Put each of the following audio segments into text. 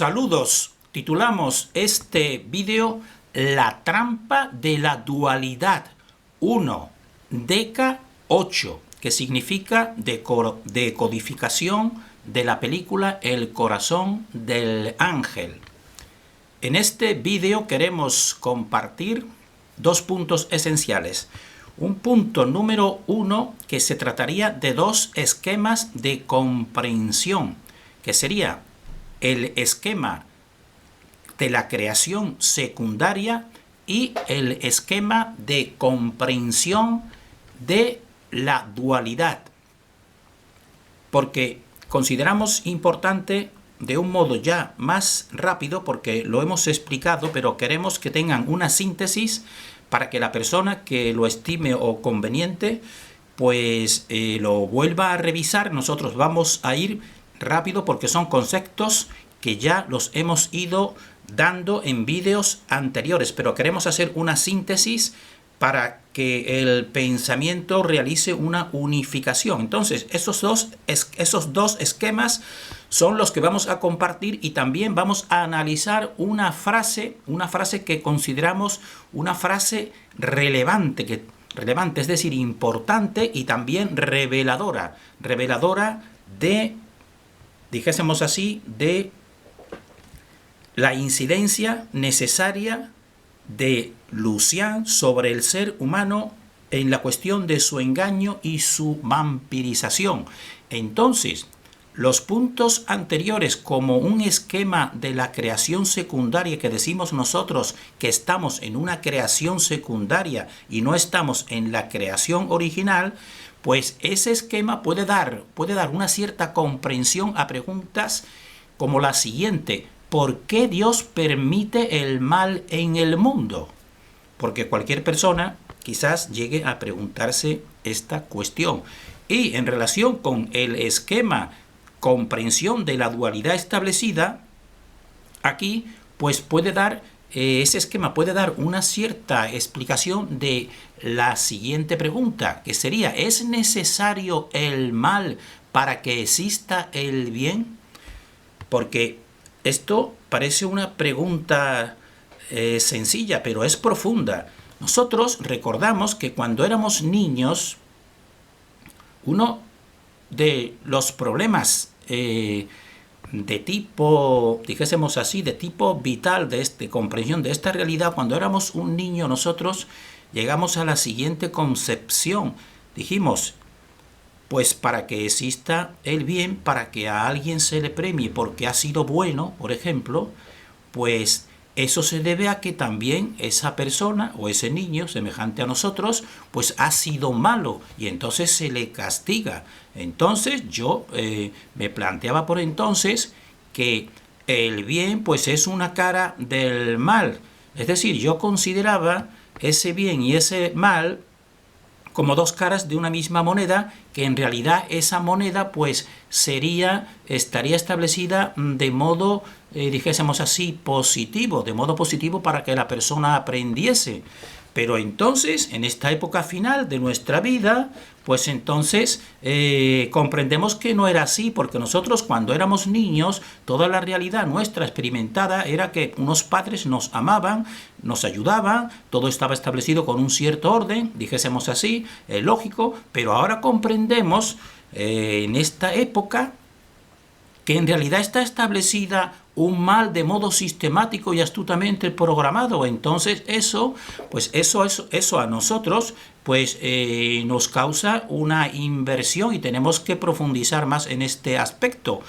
Saludos, titulamos este vídeo La trampa de la dualidad 1, Deca 8, que significa decodificación de la película El corazón del ángel. En este vídeo queremos compartir dos puntos esenciales. Un punto número 1 que se trataría de dos esquemas de comprensión, que sería el esquema de la creación secundaria y el esquema de comprensión de la dualidad. Porque consideramos importante de un modo ya más rápido, porque lo hemos explicado, pero queremos que tengan una síntesis para que la persona que lo estime o conveniente, pues lo vuelva a revisar. Nosotros vamos a ir rápido porque son conceptos que ya los hemos ido dando en vídeos anteriores, pero queremos hacer una síntesis para que el pensamiento realice una unificación. Entonces, esos dos esquemas son los que vamos a compartir, y también vamos a analizar una frase que consideramos una frase relevante, es decir, importante y también reveladora de, dijésemos así, de la incidencia necesaria de Lucian sobre el ser humano en la cuestión de su engaño y su vampirización. Entonces, los puntos anteriores, como un esquema de la creación secundaria, que decimos nosotros que estamos en una creación secundaria y no estamos en la creación original, pues ese esquema puede dar una cierta comprensión a preguntas como la siguiente: ¿por qué Dios permite el mal en el mundo? Porque cualquier persona quizás llegue a preguntarse esta cuestión. Y en relación con el esquema comprensión de la dualidad establecida, aquí pues ese esquema puede dar una cierta explicación de la siguiente pregunta, que sería: ¿es necesario el mal para que exista el bien? Porque esto parece una pregunta sencilla, pero es profunda. Nosotros recordamos que cuando éramos niños, uno de los problemas de tipo, dijésemos así, de tipo vital, de comprensión de esta realidad, cuando éramos un niño, nosotros llegamos a la siguiente concepción. Dijimos: pues para que exista el bien, para que a alguien se le premie porque ha sido bueno, por ejemplo, pues eso se debe a que también esa persona o ese niño semejante a nosotros pues ha sido malo, y entonces se le castiga. Entonces yo me planteaba por entonces que el bien pues es una cara del mal. Es decir, yo consideraba ese bien y ese mal como dos caras de una misma moneda, que en realidad esa moneda pues estaría establecida de modo, dijésemos así, positivo, de modo positivo para que la persona aprendiese. Pero entonces, en esta época final de nuestra vida, pues entonces comprendemos que no era así, porque nosotros cuando éramos niños, toda la realidad nuestra experimentada era que unos padres nos amaban, nos ayudaban, todo estaba establecido con un cierto orden, dijésemos así, lógico, pero ahora comprendemos en esta época que en realidad está establecida un mal de modo sistemático y astutamente programado. Entonces eso a nosotros pues nos causa una inversión, y tenemos que profundizar más en este aspecto.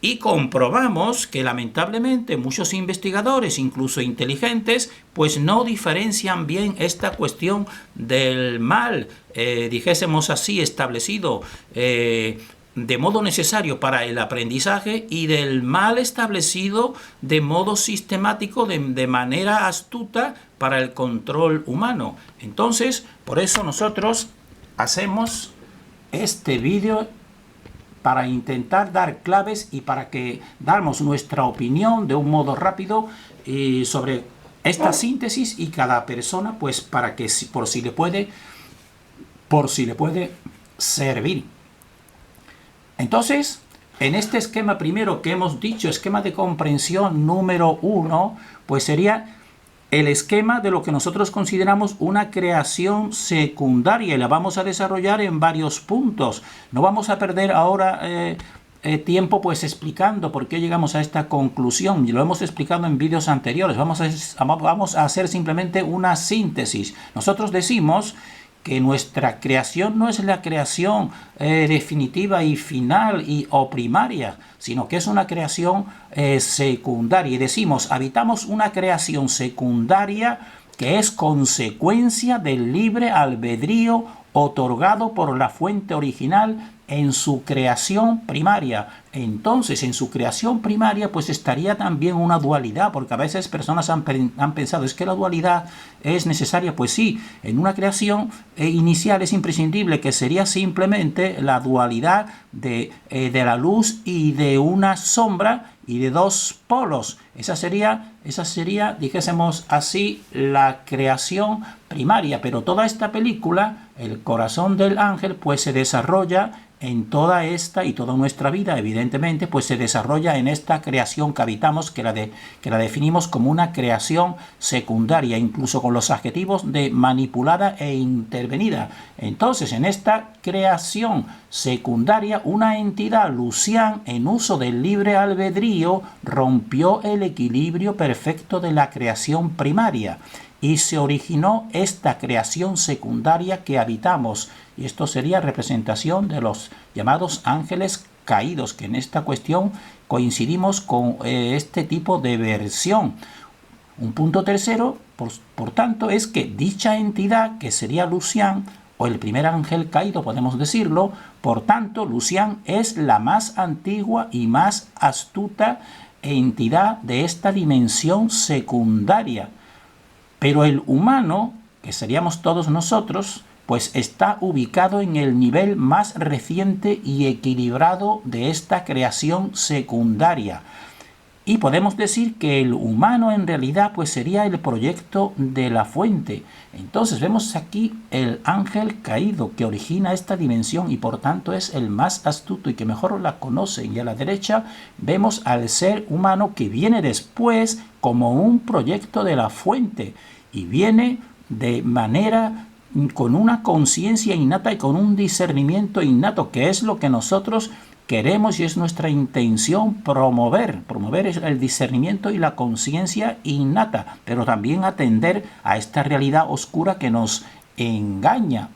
Y comprobamos que lamentablemente muchos investigadores, incluso inteligentes, pues no diferencian bien esta cuestión del mal, dijésemos así, establecido de modo necesario para el aprendizaje, y del mal establecido de modo sistemático, de manera astuta para el control humano. Entonces, por eso nosotros hacemos este vídeo, para intentar dar claves y para que damos nuestra opinión de un modo rápido sobre esta síntesis, y cada persona pues para que por si le puede servir. Entonces, En este esquema primero que hemos dicho, esquema de comprensión número 1, pues sería el esquema de lo que nosotros consideramos una creación secundaria y la vamos a desarrollar en varios puntos. No vamos a perder ahora tiempo pues explicando por qué llegamos a esta conclusión. Lo hemos explicado en vídeos anteriores. Vamos a hacer simplemente una síntesis. Nosotros decimos que nuestra creación no es la creación definitiva y final o primaria, sino que es una creación secundaria. Y decimos, habitamos una creación secundaria que es consecuencia del libre albedrío otorgado por la fuente original en su creación primaria. Entonces, en su creación primaria, pues estaría también una dualidad, porque a veces personas han pensado, es que la dualidad es necesaria. Pues sí, en una creación inicial es imprescindible, que sería simplemente la dualidad de la luz y de una sombra y de dos polos. Esa sería, dijésemos así, la creación primaria. Pero toda esta película, El corazón del ángel, pues se desarrolla en toda esta y toda nuestra vida, evidentemente, pues se desarrolla en esta creación que habitamos, que la definimos como una creación secundaria, incluso con los adjetivos de manipulada e intervenida. Entonces, en esta creación secundaria, una entidad, Lucián, en uso del libre albedrío, rompió el equilibrio perfecto de la creación primaria y se originó esta creación secundaria que habitamos. Y esto sería representación de los llamados ángeles caídos, que en esta cuestión coincidimos con este tipo de versión. Un punto tercero, por tanto, es que dicha entidad, que sería Lucián, o el primer ángel caído, podemos decirlo, por tanto, Lucián es la más antigua y más astuta entidad de esta dimensión secundaria. Pero el humano, que seríamos todos nosotros, pues está ubicado en el nivel más reciente y equilibrado de esta creación secundaria. Y podemos decir que el humano en realidad pues sería el proyecto de la fuente. Entonces vemos aquí el ángel caído que origina esta dimensión y por tanto es el más astuto y que mejor la conoce. Y a la derecha vemos al ser humano que viene después como un proyecto de la fuente y viene de manera con una conciencia innata y con un discernimiento innato, que es lo que nosotros queremos y es nuestra intención promover el discernimiento y la conciencia innata, pero también atender a esta realidad oscura que nos engaña.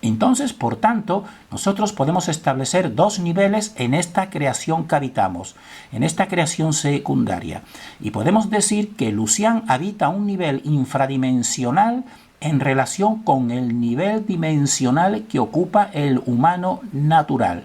Entonces, por tanto, nosotros podemos establecer dos niveles en esta creación que habitamos, en esta creación secundaria. Y podemos decir que Lucián habita un nivel infradimensional en relación con el nivel dimensional que ocupa el humano natural.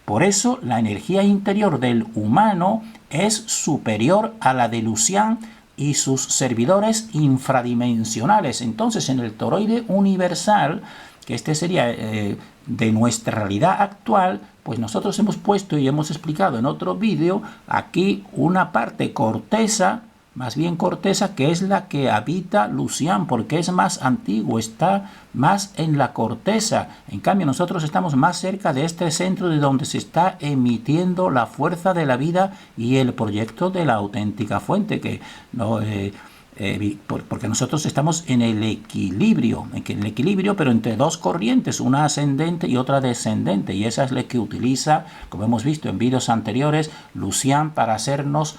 Por eso, la energía interior del humano es superior a la de Lucián y sus servidores infradimensionales. Entonces, en el toroide universal, que este sería de nuestra realidad actual, pues nosotros hemos puesto y hemos explicado en otro vídeo aquí una parte corteza, más bien corteza, que es la que habita Lucián, porque es más antiguo, está más en la corteza. En cambio, nosotros estamos más cerca de este centro de donde se está emitiendo la fuerza de la vida y el proyecto de la auténtica fuente, que no... porque nosotros estamos en el equilibrio, pero entre dos corrientes, una ascendente y otra descendente, y esa es la que utiliza, como hemos visto en vídeos anteriores, Lucián para hacernos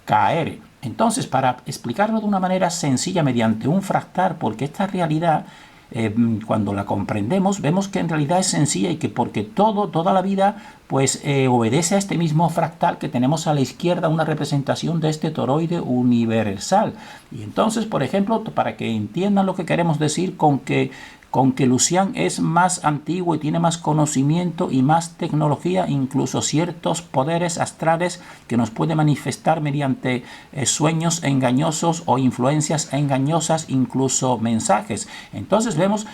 caer. Entonces, para explicarlo de una manera sencilla mediante un fractal, porque esta realidad, cuando la comprendemos, vemos que en realidad es sencilla y que porque toda la vida pues obedece a este mismo fractal que tenemos a la izquierda, una representación de este toroide universal. Y entonces, por ejemplo, para que entiendan lo que queremos decir con que Lucián es más antiguo y tiene más conocimiento y más tecnología, incluso ciertos poderes astrales que nos puede manifestar mediante sueños engañosos o influencias engañosas, incluso mensajes. Entonces vemos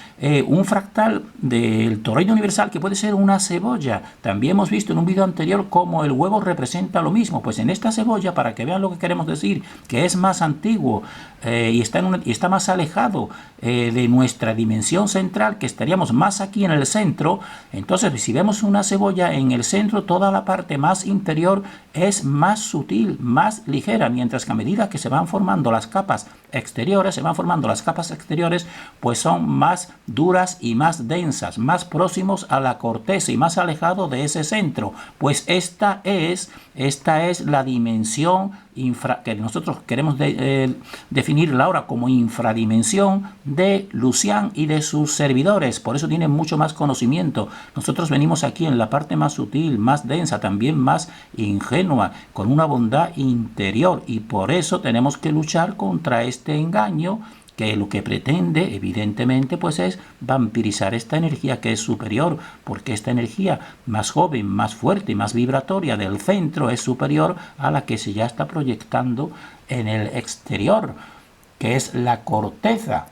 un fractal del toroide universal que puede ser una cebolla. También hemos visto en un video anterior cómo el huevo representa lo mismo. Pues en esta cebolla, para que vean lo que queremos decir, que es más antiguo y está más alejado de nuestra dimensión dimensión central, que estaríamos más aquí en el centro. Entonces, si vemos una cebolla en el centro, toda la parte más interior es más sutil, más ligera, mientras que a medida que se van formando las capas exteriores, pues son más duras y más densas, más próximos a la corteza y más alejados de ese centro. Pues esta es la dimensión que nosotros queremos definirla ahora como infradimensión de Lucian y de sus servidores. Por eso tienen mucho más conocimiento. Nosotros venimos aquí en la parte más sutil, más densa, también más ingenua, con una bondad interior, y por eso tenemos que luchar contra este engaño, que lo que pretende, evidentemente, pues es vampirizar esta energía que es superior, porque esta energía más joven, más fuerte y más vibratoria del centro es superior a la que se ya está proyectando en el exterior, que es la corteza.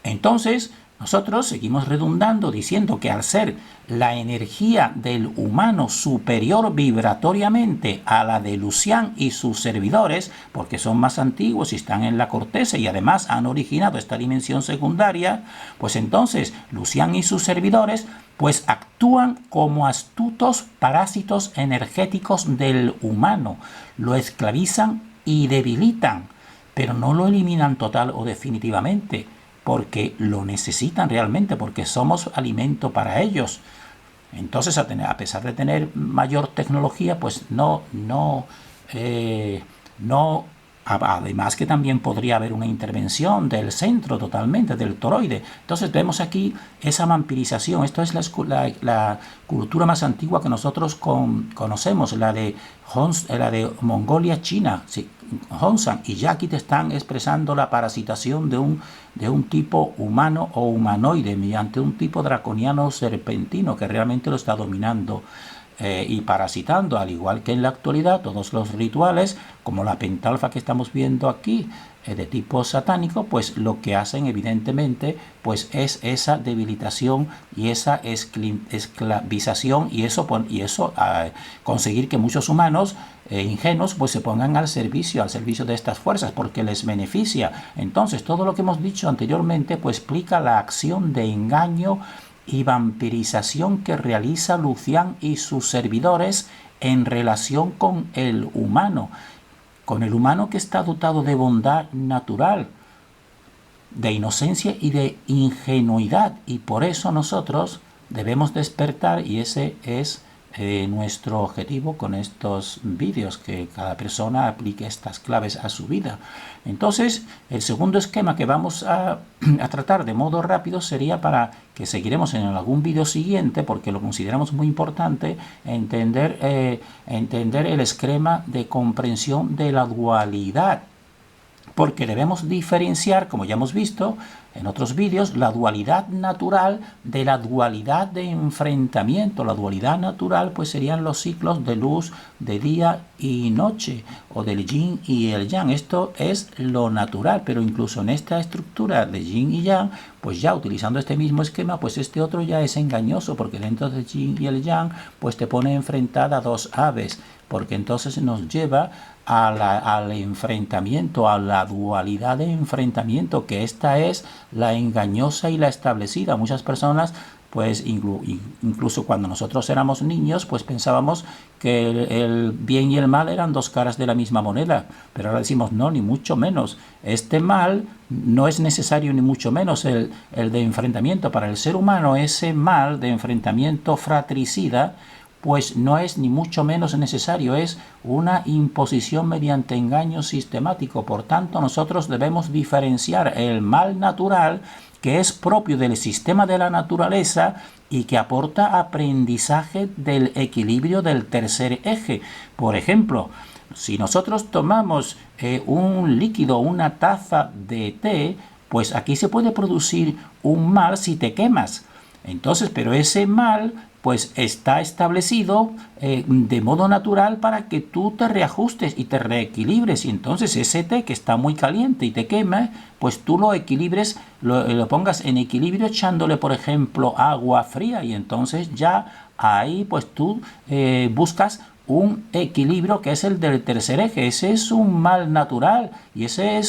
Entonces, nosotros seguimos redundando diciendo que al ser la energía del humano superior vibratoriamente a la de Lucian y sus servidores, porque son más antiguos y están en la corteza y además han originado esta dimensión secundaria, pues entonces Lucian y sus servidores pues actúan como astutos parásitos energéticos del humano, lo esclavizan y debilitan, pero no lo eliminan total o definitivamente, porque lo necesitan realmente, porque somos alimento para ellos. Entonces, a pesar de tener mayor tecnología, pues no, además que también podría haber una intervención del centro totalmente, del toroide. Entonces vemos aquí esa vampirización. Esto es la cultura más antigua que nosotros conocemos, la de Mongolia, China, sí, Hongshan, y ya aquí te están expresando la parasitación de un tipo humano o humanoide mediante un tipo draconiano serpentino que realmente lo está dominando y parasitando, al igual que en la actualidad todos los rituales, como la pentalfa que estamos viendo aquí, de tipo satánico, pues lo que hacen evidentemente pues es esa debilitación y esa esclavización, y eso conseguir que muchos humanos ingenuos pues se pongan al servicio de estas fuerzas, porque les beneficia. Entonces todo lo que hemos dicho anteriormente pues explica la acción de engaño y vampirización que realiza Lucian y sus servidores en relación con el humano que está dotado de bondad natural, de inocencia y de ingenuidad, y por eso nosotros debemos despertar, y ese es nuestro objetivo con estos vídeos, que cada persona aplique estas claves a su vida. Entonces, el segundo esquema que vamos a tratar de modo rápido sería, para que seguiremos en algún vídeo siguiente, porque lo consideramos muy importante, entender el esquema de comprensión de la dualidad, porque debemos diferenciar, como ya hemos visto en otros vídeos, la dualidad natural de la dualidad de enfrentamiento. La dualidad natural pues serían los ciclos de luz, de día y noche, o del yin y el yang. Esto es lo natural, pero incluso en esta estructura de yin y yang, pues ya utilizando este mismo esquema, pues este otro ya es engañoso, porque dentro del yin y el yang pues te pone enfrentada dos aves, porque entonces nos lleva al enfrentamiento, a la dualidad de enfrentamiento, que esta es la engañosa y la establecida. Muchas personas, pues incluso cuando nosotros éramos niños, pues pensábamos que el bien y el mal eran dos caras de la misma moneda, pero ahora decimos no, ni mucho menos. Este mal no es necesario ni mucho menos el de enfrentamiento. Para el ser humano, ese mal de enfrentamiento fratricida pues no es ni mucho menos necesario, es una imposición mediante engaño sistemático. Por tanto, nosotros debemos diferenciar el mal natural, que es propio del sistema de la naturaleza y que aporta aprendizaje del equilibrio del tercer eje. Por ejemplo, si nosotros tomamos un líquido, una taza de té, pues aquí se puede producir un mal si te quemas. Entonces, pero ese mal pues está establecido de modo natural para que tú te reajustes y te reequilibres, y entonces ese té que está muy caliente y te quema, pues tú lo equilibres, lo pongas en equilibrio echándole, por ejemplo, agua fría, y entonces ya ahí pues tú buscas un equilibrio que es el del tercer eje. Ese es un mal natural y ese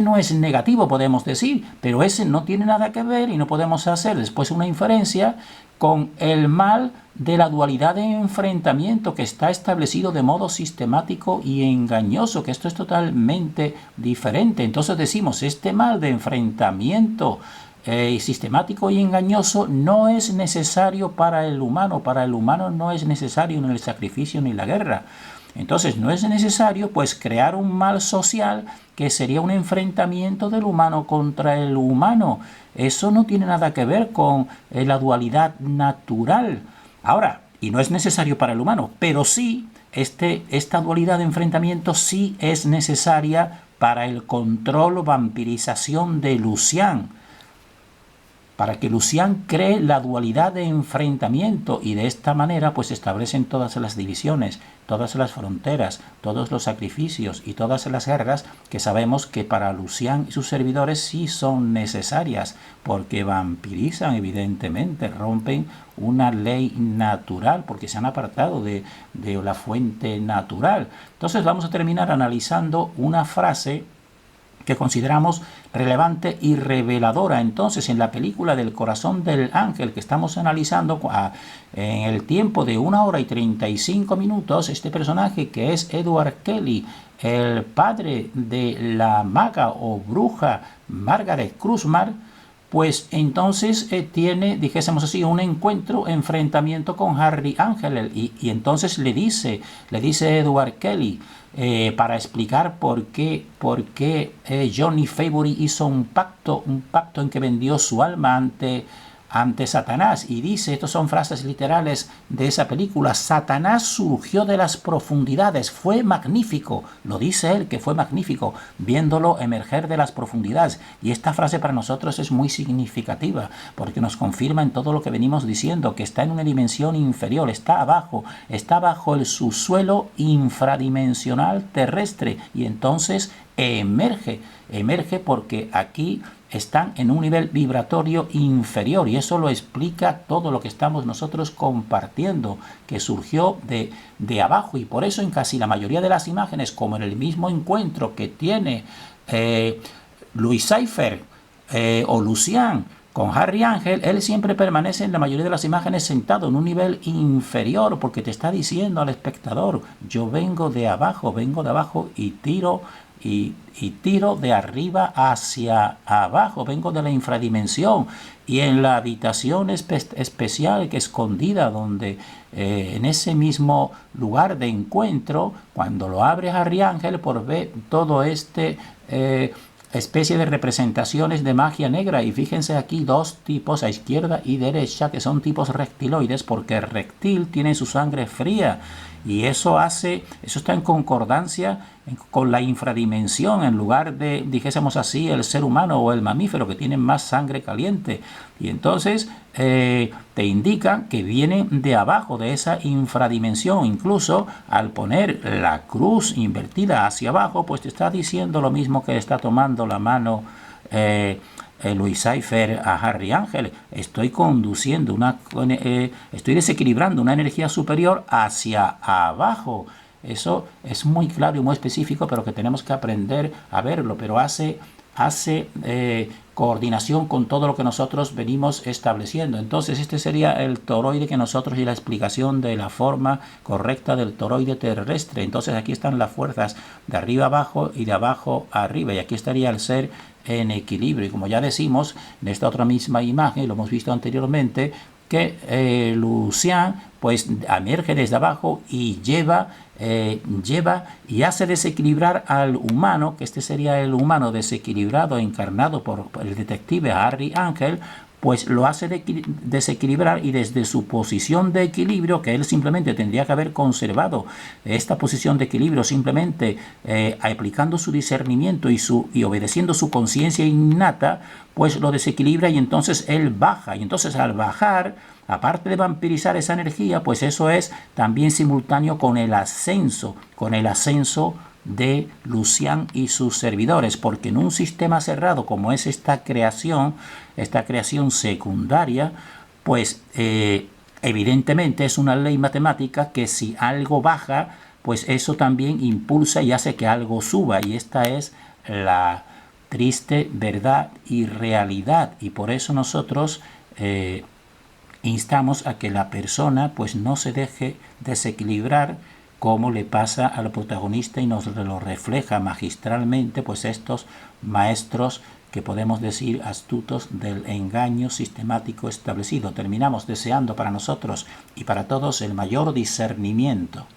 no es negativo, podemos decir, pero ese no tiene nada que ver y no podemos hacer después una inferencia con el mal de la dualidad de enfrentamiento que está establecido de modo sistemático y engañoso, que esto es totalmente diferente. Entonces decimos, este mal de enfrentamiento sistemático y engañoso no es necesario para el humano no es necesario ni el sacrificio ni la guerra. Entonces no es necesario pues crear un mal social que sería un enfrentamiento del humano contra el humano. Eso no tiene nada que ver con la dualidad natural. Ahora, y no es necesario para el humano, pero sí, esta dualidad de enfrentamiento sí es necesaria para el control o vampirización de Lucián, para que Lucián cree la dualidad de enfrentamiento y de esta manera pues establecen todas las divisiones, todas las fronteras, todos los sacrificios y todas las guerras que sabemos que para Lucián y sus servidores sí son necesarias, porque vampirizan evidentemente, rompen una ley natural porque se han apartado de la fuente natural. Entonces vamos a terminar analizando una frase que consideramos relevante y reveladora. Entonces, en la película del Corazón del Ángel que estamos analizando, en el tiempo de 1 hora y 35 minutos, este personaje que es Edward Kelly, el padre de la maga o bruja Margaret Cruzmar, pues entonces tiene, dijésemos así, un enfrentamiento con Harry Ángel y entonces le dice Edward Kelly, para explicar por qué Johnny Favory hizo un pacto en que vendió su alma ante Satanás, y dice, estas son frases literales de esa película: Satanás surgió de las profundidades, fue magnífico, lo dice él, que fue magnífico viéndolo emerger de las profundidades. Y esta frase para nosotros es muy significativa porque nos confirma en todo lo que venimos diciendo, que está en una dimensión inferior, está bajo el subsuelo infradimensional terrestre, y entonces emerge porque aquí están en un nivel vibratorio inferior, y eso lo explica todo lo que estamos nosotros compartiendo, que surgió de abajo. Y por eso en casi la mayoría de las imágenes, como en el mismo encuentro que tiene Louis Cypher o Lucián con Harry Ángel, él siempre permanece en la mayoría de las imágenes sentado en un nivel inferior, porque te está diciendo al espectador: yo vengo de abajo y tiro de arriba hacia abajo, vengo de la infradimensión. Y en la habitación especial, que escondida, donde en ese mismo lugar de encuentro, cuando lo abre Harry Ángel, por ver todo especie de representaciones de magia negra. Y fíjense aquí dos tipos a izquierda y derecha que son tipos reptiloides, porque el reptil tiene su sangre fría, y eso está en concordancia con la infradimensión, en lugar de, dijésemos así, el ser humano o el mamífero, que tienen más sangre caliente. Y entonces te indica que viene de abajo, de esa infradimensión. Incluso al poner la cruz invertida hacia abajo, pues te está diciendo lo mismo que está tomando la mano Louis Cypher a Harry Ángel: estoy conduciendo estoy desequilibrando una energía superior hacia abajo. Eso es muy claro y muy específico, pero que tenemos que aprender a verlo, pero hace coordinación con todo lo que nosotros venimos estableciendo. Entonces este sería el toroide que nosotros, y la explicación de la forma correcta del toroide terrestre. Entonces aquí están las fuerzas de arriba abajo y de abajo arriba, y aquí estaría el ser en equilibrio. Y como ya decimos en esta otra misma imagen, lo hemos visto anteriormente, que Lucián pues emerge desde abajo y lleva y hace desequilibrar al humano, que este sería el humano desequilibrado, encarnado por el detective Harry Ángel, pues lo hace desequilibrar, y desde su posición de equilibrio, que él simplemente tendría que haber conservado esta posición de equilibrio, simplemente aplicando su discernimiento y obedeciendo su conciencia innata, pues lo desequilibra, y entonces él baja. Y entonces al bajar, aparte de vampirizar esa energía, pues eso es también simultáneo con el ascenso de Lucián y sus servidores, porque en un sistema cerrado como es esta creación secundaria, pues Evidentemente es una ley matemática que si algo baja, pues eso también impulsa y hace que algo suba, y esta es la triste verdad y realidad, y por eso nosotros instamos a que la persona pues no se deje desequilibrar como le pasa al protagonista, y nos lo refleja magistralmente pues estos maestros que podemos decir astutos del engaño sistemático establecido. Terminamos deseando para nosotros y para todos el mayor discernimiento